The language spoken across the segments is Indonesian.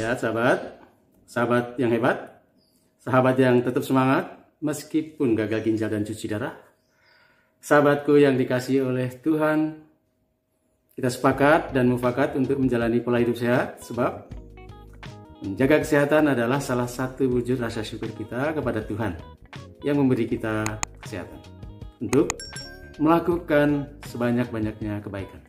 Sehat sahabat, sahabat yang hebat, sahabat yang tetap semangat meskipun gagal ginjal dan cuci darah. Sahabatku yang dikasihi oleh Tuhan, kita sepakat dan mufakat untuk menjalani pola hidup sehat, sebab menjaga kesehatan adalah salah satu wujud rasa syukur kita kepada Tuhan yang memberi kita kesehatan untuk melakukan sebanyak-banyaknya kebaikan.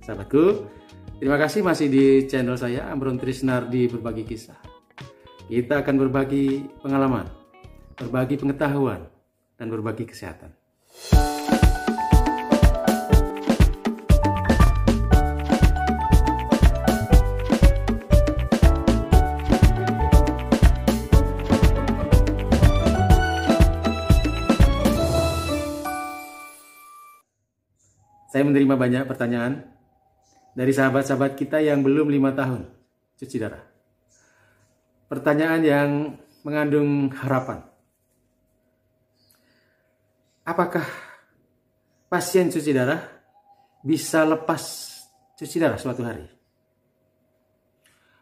Sahabatku, terima kasih masih di channel saya, Amron Trisnardi Berbagi Kisah. Kita akan berbagi pengalaman, berbagi pengetahuan, dan berbagi kesehatan. Saya menerima banyak pertanyaan dari sahabat-sahabat kita yang belum 5 tahun cuci darah. Pertanyaan yang mengandung harapan. Apakah pasien cuci darah bisa lepas cuci darah suatu hari?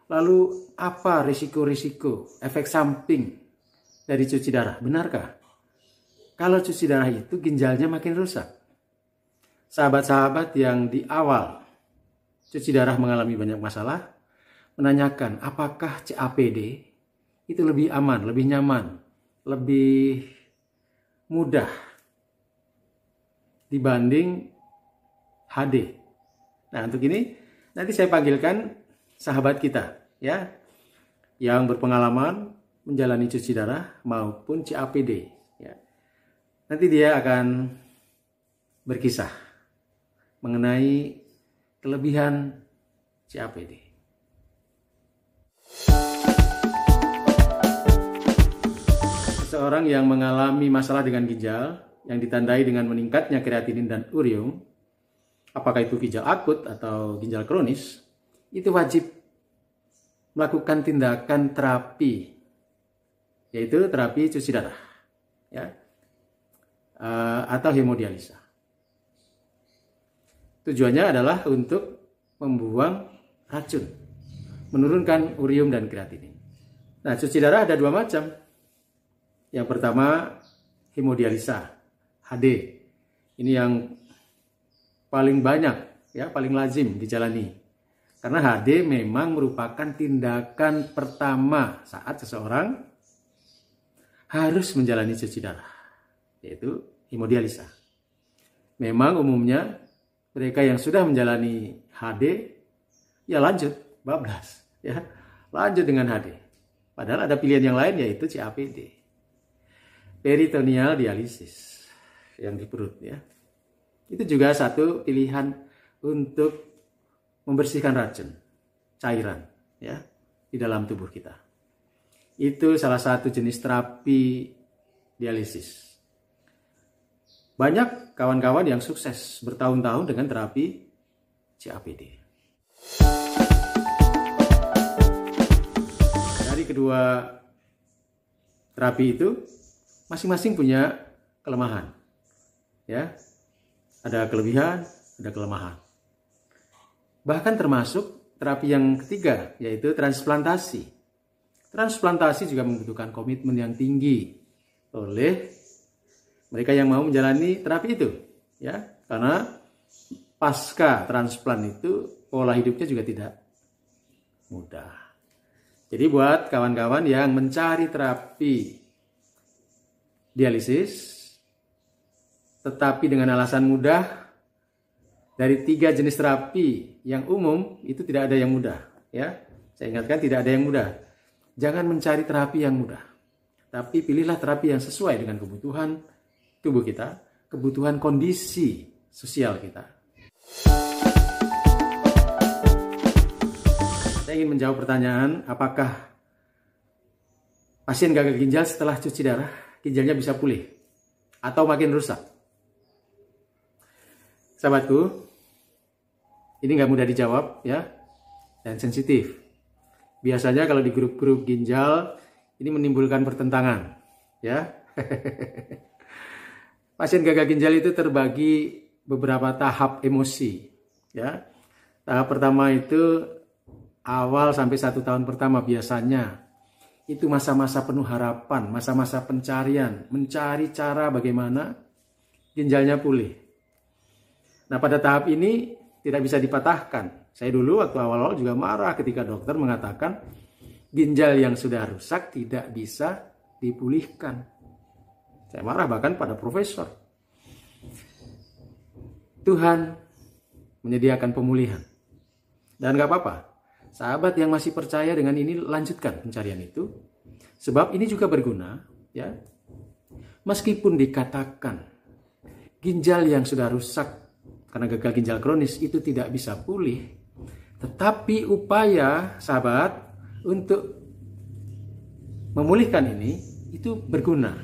Lalu apa risiko-risiko, efek samping dari cuci darah? Benarkah kalau cuci darah itu ginjalnya makin rusak? Sahabat-sahabat yang di awal cuci darah mengalami banyak masalah, menanyakan apakah CAPD itu lebih aman, lebih nyaman, lebih mudah dibanding HD. Nah, untuk ini nanti saya panggilkan sahabat kita ya, yang berpengalaman menjalani cuci darah maupun CAPD ya. Nanti dia akan berkisah mengenai kelebihan CAPD. Seseorang yang mengalami masalah dengan ginjal yang ditandai dengan meningkatnya kreatinin dan urium, apakah itu ginjal akut atau ginjal kronis, itu wajib melakukan tindakan terapi, yaitu terapi cuci darah ya, atau hemodialisa. Tujuannya adalah untuk membuang racun, menurunkan urium dan kreatinin. Nah, cuci darah ada 2 macam. Yang pertama, hemodialisa, HD. Ini yang paling banyak, ya, paling lazim dijalani. Karena HD memang merupakan tindakan pertama saat seseorang harus menjalani cuci darah, yaitu hemodialisa. Memang umumnya mereka yang sudah menjalani HD, ya lanjut, bablas. Ya, lanjut dengan HD. Padahal ada pilihan yang lain, yaitu CAPD. Peritoneal dialisis yang di perut. Ya. Itu juga satu pilihan untuk membersihkan racun, cairan ya, di dalam tubuh kita. Itu salah satu jenis terapi dialisis. Banyak kawan-kawan yang sukses bertahun-tahun dengan terapi CAPD. Dari kedua terapi itu masing-masing punya kelemahan. Ya. Ada kelebihan, ada kelemahan. Bahkan termasuk terapi yang ketiga, yaitu transplantasi. Transplantasi juga membutuhkan komitmen yang tinggi oleh mereka yang mau menjalani terapi itu, ya, karena pasca transplant itu pola hidupnya juga tidak mudah. Jadi buat kawan-kawan yang mencari terapi dialisis, tetapi dengan alasan mudah, dari 3 jenis terapi yang umum itu tidak ada yang mudah, ya. Saya ingatkan, tidak ada yang mudah. Jangan mencari terapi yang mudah, tapi pilihlah terapi yang sesuai dengan kebutuhan tubuh kita, kebutuhan kondisi sosial kita. Saya ingin menjawab pertanyaan, apakah pasien gagal ginjal setelah cuci darah, ginjalnya bisa pulih atau makin rusak? Sahabatku, ini nggak mudah dijawab ya, dan sensitif. Biasanya kalau di grup-grup ginjal, ini menimbulkan pertentangan ya. Pasien gagal ginjal itu terbagi beberapa tahap emosi. Ya. Tahap pertama itu awal sampai 1 tahun pertama biasanya itu masa-masa penuh harapan, masa-masa pencarian, mencari cara bagaimana ginjalnya pulih. Nah, pada tahap ini tidak bisa dipatahkan. Saya dulu waktu awal-awal juga marah ketika dokter mengatakan ginjal yang sudah rusak tidak bisa dipulihkan. Saya marah bahkan pada profesor. Tuhan menyediakan pemulihan. Dan gak apa-apa. Sahabat yang masih percaya dengan ini, lanjutkan pencarian itu. Sebab ini juga berguna, ya. Meskipun dikatakan ginjal yang sudah rusak karena gagal ginjal kronis itu tidak bisa pulih, tetapi upaya sahabat untuk memulihkan ini itu berguna.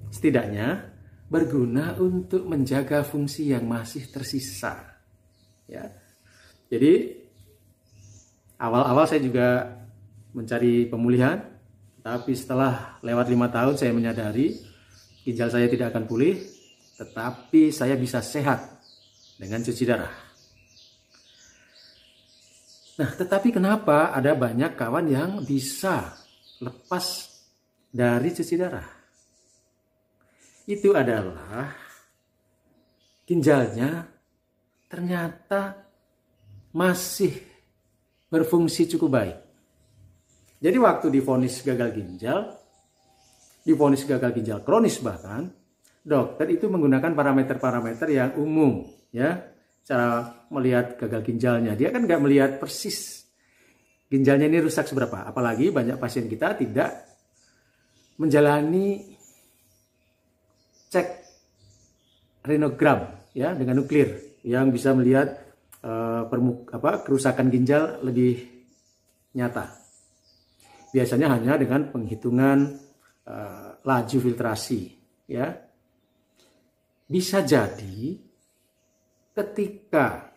Setidaknya berguna untuk menjaga fungsi yang masih tersisa. Ya. Jadi awal-awal saya juga mencari pemulihan, tapi setelah lewat 5 tahun saya menyadari ginjal saya tidak akan pulih, tetapi saya bisa sehat dengan cuci darah. Nah, tetapi kenapa ada banyak kawan yang bisa lepas dari cuci darah? Itu adalah ginjalnya ternyata masih berfungsi cukup baik. Jadi waktu divonis gagal ginjal kronis bahkan, dokter itu menggunakan parameter-parameter yang umum, ya, cara melihat gagal ginjalnya. Dia kan nggak melihat persis ginjalnya ini rusak seberapa. Apalagi banyak pasien kita tidak menjalani cek renogram, ya, dengan nuklir yang bisa melihat kerusakan ginjal lebih nyata. Biasanya hanya dengan penghitungan laju filtrasi, ya. Bisa jadi ketika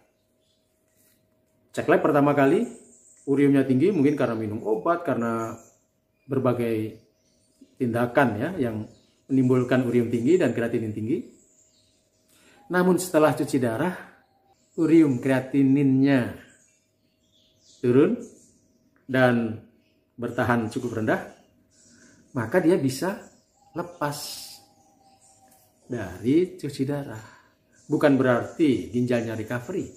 cek lab pertama kali uriumnya tinggi, mungkin karena minum obat, karena berbagai tindakan, ya, yang menimbulkan urium tinggi dan kreatinin tinggi. Namun setelah cuci darah, urium kreatininnya turun dan bertahan cukup rendah, maka dia bisa lepas dari cuci darah. Bukan berarti ginjalnya recovery,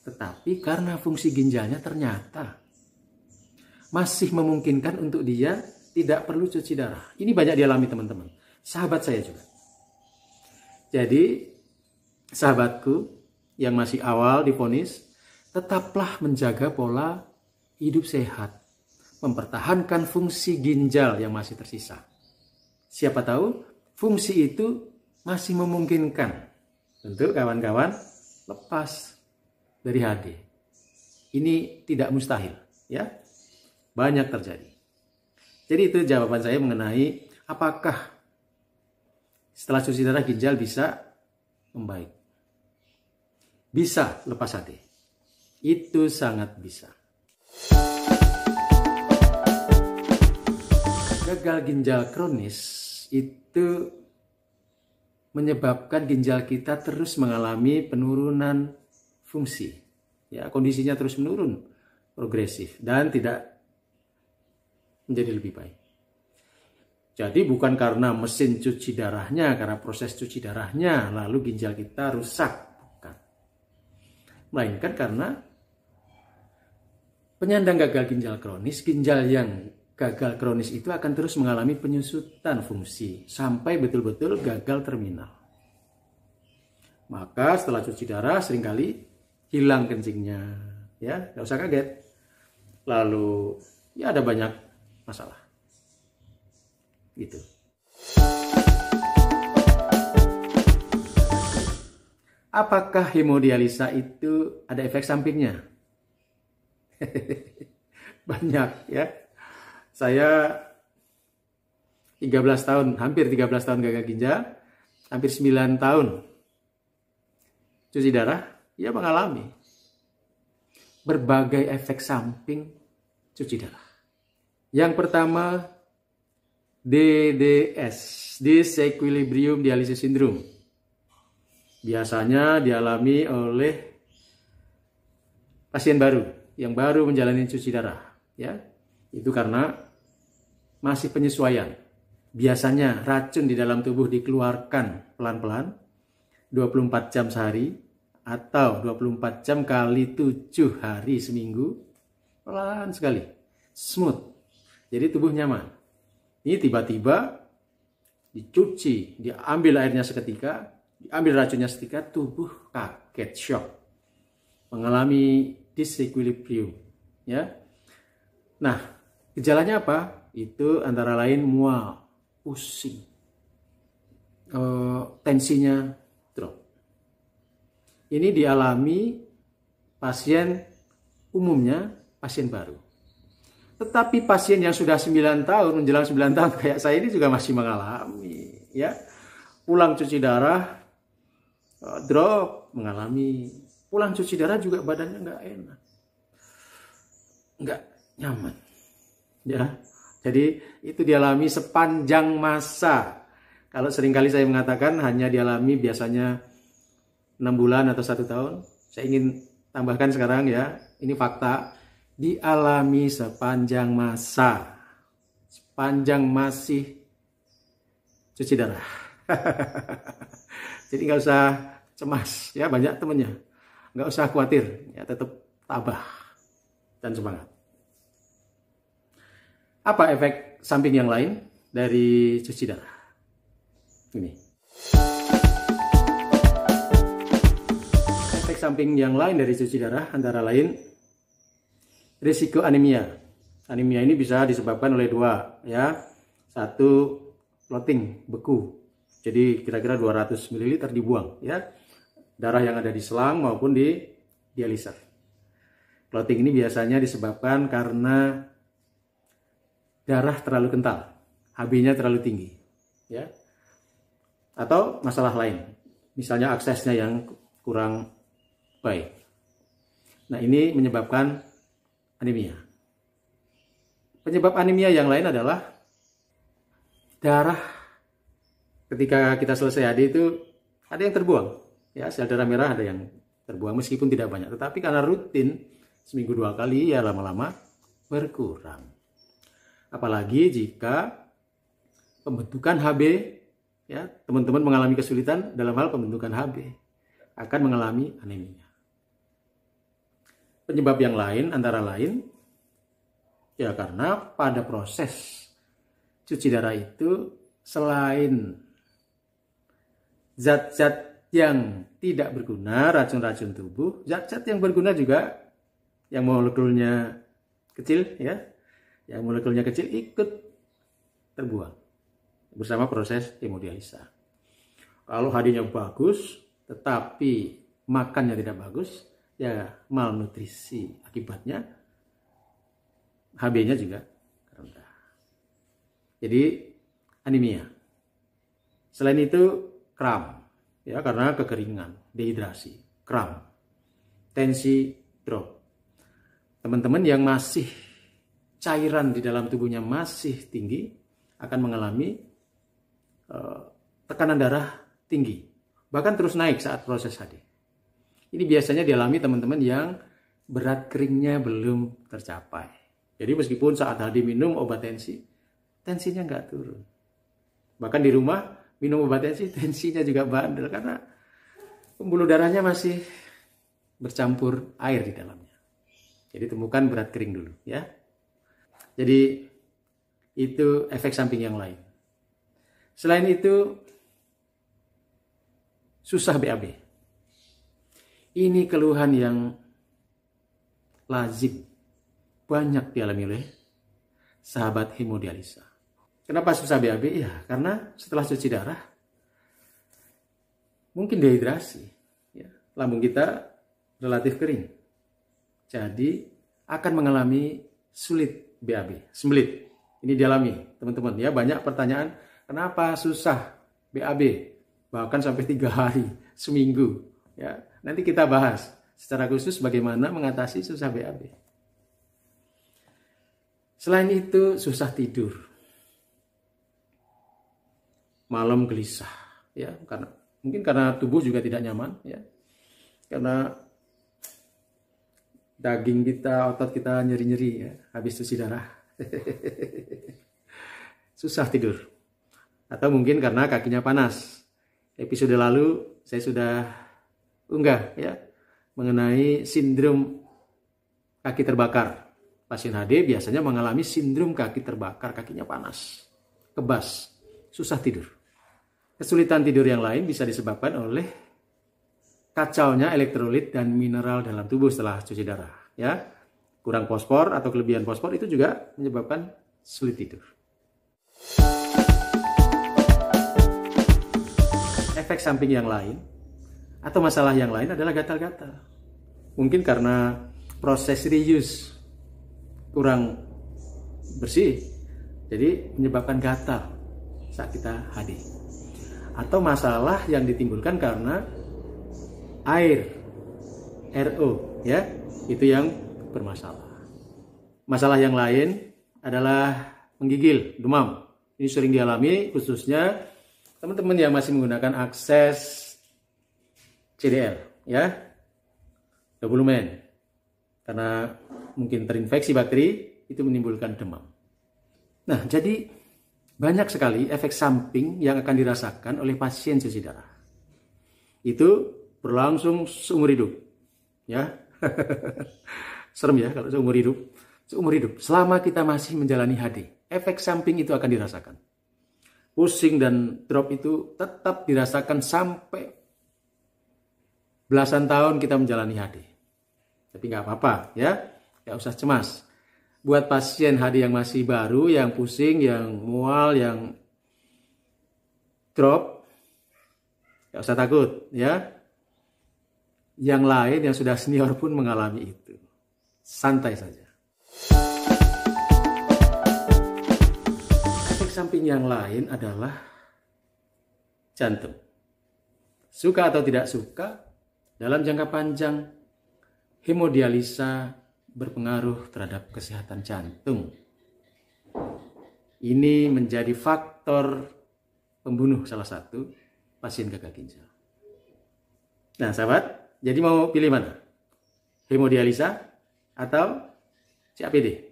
tetapi karena fungsi ginjalnya ternyata masih memungkinkan untuk dia tidak perlu cuci darah. Ini banyak dialami teman-teman. Sahabat saya juga. Jadi, sahabatku yang masih awal divonis, tetaplah menjaga pola hidup sehat. Mempertahankan fungsi ginjal yang masih tersisa. Siapa tahu fungsi itu masih memungkinkan untuk kawan-kawan lepas dari HD. Ini tidak mustahil, ya. Banyak terjadi. Jadi itu jawaban saya mengenai apakah setelah cuci darah ginjal bisa membaik. Bisa lepas HD. Itu sangat bisa. Gagal ginjal kronis itu menyebabkan ginjal kita terus mengalami penurunan fungsi. Ya, kondisinya terus menurun, progresif, dan tidak menjadi lebih baik. Jadi bukan karena mesin cuci darahnya, karena proses cuci darahnya, lalu ginjal kita rusak. Bukan. Melainkan karena penyandang gagal ginjal kronis, ginjal yang gagal kronis itu akan terus mengalami penyusutan fungsi sampai betul-betul gagal terminal. Maka setelah cuci darah seringkali hilang kencingnya, ya, nggak usah kaget. Lalu ya ada banyak masalah. Gitu. Apakah hemodialisa itu ada efek sampingnya? Banyak, ya. Saya 13 tahun, hampir 13 tahun gagal ginjal, hampir 9 tahun cuci darah, ya mengalami berbagai efek samping cuci darah. Yang pertama, DDS, Disequilibrium Dialysis Syndrome. Biasanya dialami oleh pasien baru, yang baru menjalani cuci darah, ya. Itu karena masih penyesuaian. Biasanya racun di dalam tubuh dikeluarkan pelan-pelan 24 jam sehari atau 24 jam kali 7 hari seminggu, pelan sekali, smooth. Jadi tubuh nyaman. Ini tiba-tiba dicuci, diambil airnya seketika, diambil racunnya seketika, tubuh kaget, shock, mengalami disequilibrium, ya. Nah, gejalanya apa? Itu antara lain mual, pusing, tensinya drop. Ini dialami pasien umumnya, pasien baru. Tetapi pasien yang sudah 9 tahun, menjelang 9 tahun kayak saya ini juga masih mengalami, ya. Pulang cuci darah, drop, mengalami. Pulang cuci darah juga badannya nggak enak, nggak nyaman, ya. Jadi itu dialami sepanjang masa. Kalau seringkali saya mengatakan hanya dialami biasanya 6 bulan atau 1 tahun, saya ingin tambahkan sekarang, ya, ini fakta, dialami sepanjang masa, sepanjang masih cuci darah. Jadi nggak usah cemas, ya, banyak temennya, nggak usah khawatir, ya, tetap tabah dan semangat. Apa efek samping yang lain dari cuci darah? Ini. Efek samping yang lain dari cuci darah antara lain risiko anemia. Anemia ini bisa disebabkan oleh 2, ya. 1, clotting, beku. Jadi kira-kira 200 ml dibuang, ya. Darah yang ada di selang maupun di dialiser. Clotting ini biasanya disebabkan karena darah terlalu kental, Hb-nya terlalu tinggi, ya. Atau masalah lain, misalnya aksesnya yang kurang baik. Nah, ini menyebabkan anemia. Penyebab anemia yang lain adalah darah ketika kita selesai AD itu ada yang terbuang, ya, sel darah merah ada yang terbuang meskipun tidak banyak, tetapi karena rutin seminggu 2 kali, ya, lama-lama berkurang. Apalagi jika pembentukan Hb, ya, teman-teman mengalami kesulitan dalam hal pembentukan Hb, akan mengalami anemia. Penyebab yang lain antara lain, ya, karena pada proses cuci darah itu selain zat-zat yang tidak berguna, racun-racun tubuh, zat-zat yang berguna juga yang molekulnya kecil, ya, yang molekulnya kecil ikut terbuang bersama proses hemodialisa. Kalau HD-nya bagus tetapi makannya tidak bagus, ya, malnutrisi, akibatnya Hb-nya juga rendah. Jadi anemia. Selain itu kram, ya, karena kekeringan, dehidrasi, kram, tensi drop. Teman-teman yang masih cairan di dalam tubuhnya masih tinggi akan mengalami tekanan darah tinggi, bahkan terus naik saat proses HD. Ini biasanya dialami teman-teman yang berat keringnya belum tercapai. Jadi meskipun saat HD minum obat tensi, tensinya nggak turun. Bahkan di rumah minum obat tensi, tensinya juga bandel karena pembuluh darahnya masih bercampur air di dalamnya. Jadi temukan berat kering dulu, ya. Jadi itu efek samping yang lain. Selain itu, susah BAB. Ini keluhan yang lazim, banyak dialami oleh sahabat hemodialisa. Kenapa susah BAB? Ya, karena setelah cuci darah, mungkin dehidrasi, ya, lambung kita relatif kering. Jadi akan mengalami sulit BAB, sembelit. Ini dialami teman-teman, ya. Banyak pertanyaan, kenapa susah BAB? Bahkan sampai 3 hari, seminggu, ya. Nanti kita bahas secara khusus bagaimana mengatasi susah BAB. Selain itu, susah tidur, malam gelisah, ya, karena mungkin karena tubuh juga tidak nyaman, ya, karena daging kita, otot kita nyeri-nyeri ya, habis cuci darah. Susah tidur. Atau mungkin karena kakinya panas. Episode lalu saya sudah unggah ya mengenai sindrom kaki terbakar. Pasien HD biasanya mengalami sindrom kaki terbakar, kakinya panas, kebas, susah tidur. Kesulitan tidur yang lain bisa disebabkan oleh kacaunya elektrolit dan mineral dalam tubuh setelah cuci darah ya. Kurang fosfor atau kelebihan fosfor itu juga menyebabkan sulit tidur. Efek samping yang lain atau masalah yang lain adalah gatal-gatal. Mungkin karena proses reuse kurang bersih, jadi menyebabkan gatal saat kita HD. Atau masalah yang ditimbulkan karena air, RO, ya, itu yang bermasalah. Masalah yang lain adalah menggigil, demam. Ini sering dialami khususnya teman-teman yang masih menggunakan akses CDL, ya, double man, karena mungkin terinfeksi bakteri itu menimbulkan demam. Nah, jadi banyak sekali efek samping yang akan dirasakan oleh pasien cuci darah. Itu berlangsung seumur hidup, ya. Serem ya kalau seumur hidup. Seumur hidup, selama kita masih menjalani HD, efek samping itu akan dirasakan. Pusing dan drop itu tetap dirasakan sampai belasan tahun kita menjalani HD. Tapi nggak apa-apa ya, nggak usah cemas. Buat pasien HD yang masih baru, yang pusing, yang mual, yang drop, nggak usah takut ya. Yang lain yang sudah senior pun mengalami itu. Santai saja. Efek samping yang lain adalah jantung. Suka atau tidak suka, dalam jangka panjang hemodialisa berpengaruh terhadap kesehatan jantung. Ini menjadi faktor pembunuh salah satu pasien gagal ginjal. Nah, sahabat, jadi mau pilih mana? Hemodialisa atau CAPD?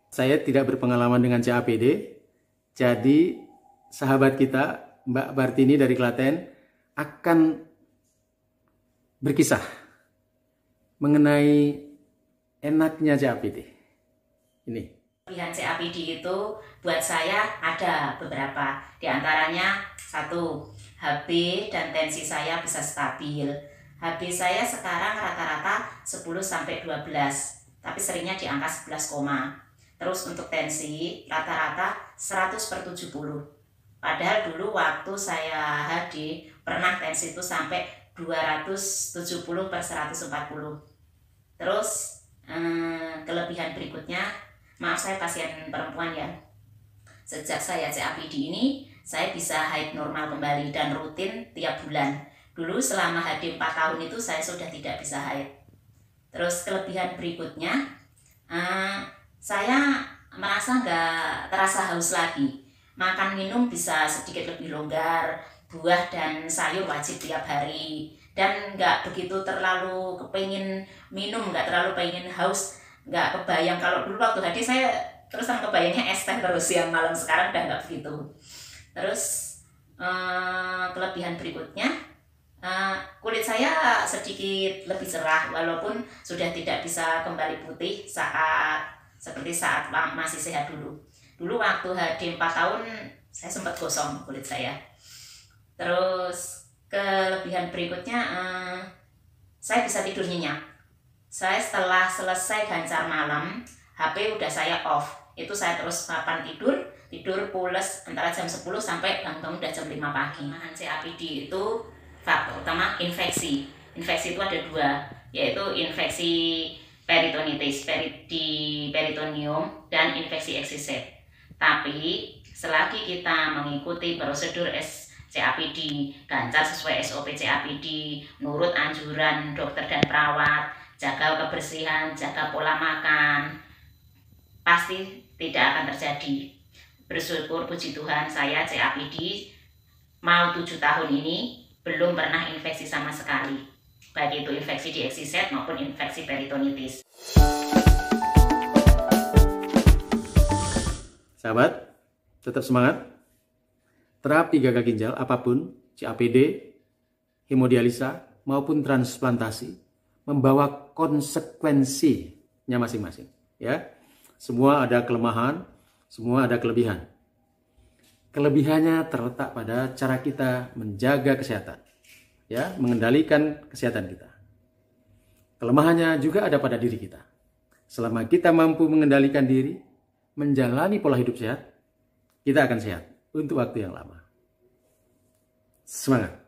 Saya tidak berpengalaman dengan CAPD, jadi sahabat kita Mbak Bartini dari Klaten akan berkisah mengenai enaknya CAPD. Ini. Kelebihan CAPD itu buat saya ada beberapa. Di antaranya 1, HB dan tensi saya bisa stabil. HB saya sekarang rata-rata 10-12, tapi seringnya di angka 11, Terus untuk tensi rata-rata 100/70. Padahal dulu waktu saya HD pernah tensi itu sampai 270/140. Terus kelebihan berikutnya, maaf saya pasien perempuan ya. Sejak saya CAPD ini, saya bisa haid normal kembali dan rutin tiap bulan. Dulu selama HD 4 tahun itu saya sudah tidak bisa haid. Terus kelebihan berikutnya, saya merasa nggak terasa haus lagi. Makan minum bisa sedikit lebih longgar, buah dan sayur wajib tiap hari. Dan nggak begitu terlalu kepingin minum, nggak terlalu pengen haus, nggak kebayang. Kalau dulu waktu HD saya terus kebayangnya es teh terus siang malam, sekarang udah nggak begitu. Terus kelebihan berikutnya, kulit saya sedikit lebih cerah walaupun sudah tidak bisa kembali putih seperti saat masih sehat dulu. Dulu waktu HD 4 tahun saya sempat gosong kulit saya. Terus kelebihan berikutnya, saya bisa tidur nyenyak. Saya setelah selesai gancar malam, HP udah saya off. Itu saya terus papan tidur pules antara jam 10 sampai bangun udah jam 5 pagi. CAPD itu faktor utama infeksi. Infeksi itu ada 2, yaitu infeksi peritonitis di peritoneum dan infeksi eksiset. Tapi selagi kita mengikuti prosedur CAPD, gancar sesuai SOP CAPD, nurut anjuran dokter dan perawat, jaga kebersihan, jaga pola makan, pasti tidak akan terjadi. Bersyukur puji Tuhan, saya CAPD mau 7 tahun ini belum pernah infeksi sama sekali. baik itu infeksi di XYZ maupun infeksi peritonitis. Sahabat, tetap semangat. Terapi gagal ginjal apapun, CAPD, hemodialisa, maupun transplantasi, membawa konsekuensinya masing-masing. Ya, semua ada kelemahan, semua ada kelebihan. Kelebihannya terletak pada cara kita menjaga kesehatan, ya, mengendalikan kesehatan kita. Kelemahannya juga ada pada diri kita. Selama kita mampu mengendalikan diri, menjalani pola hidup sehat, kita akan sehat untuk waktu yang lama. Semangat!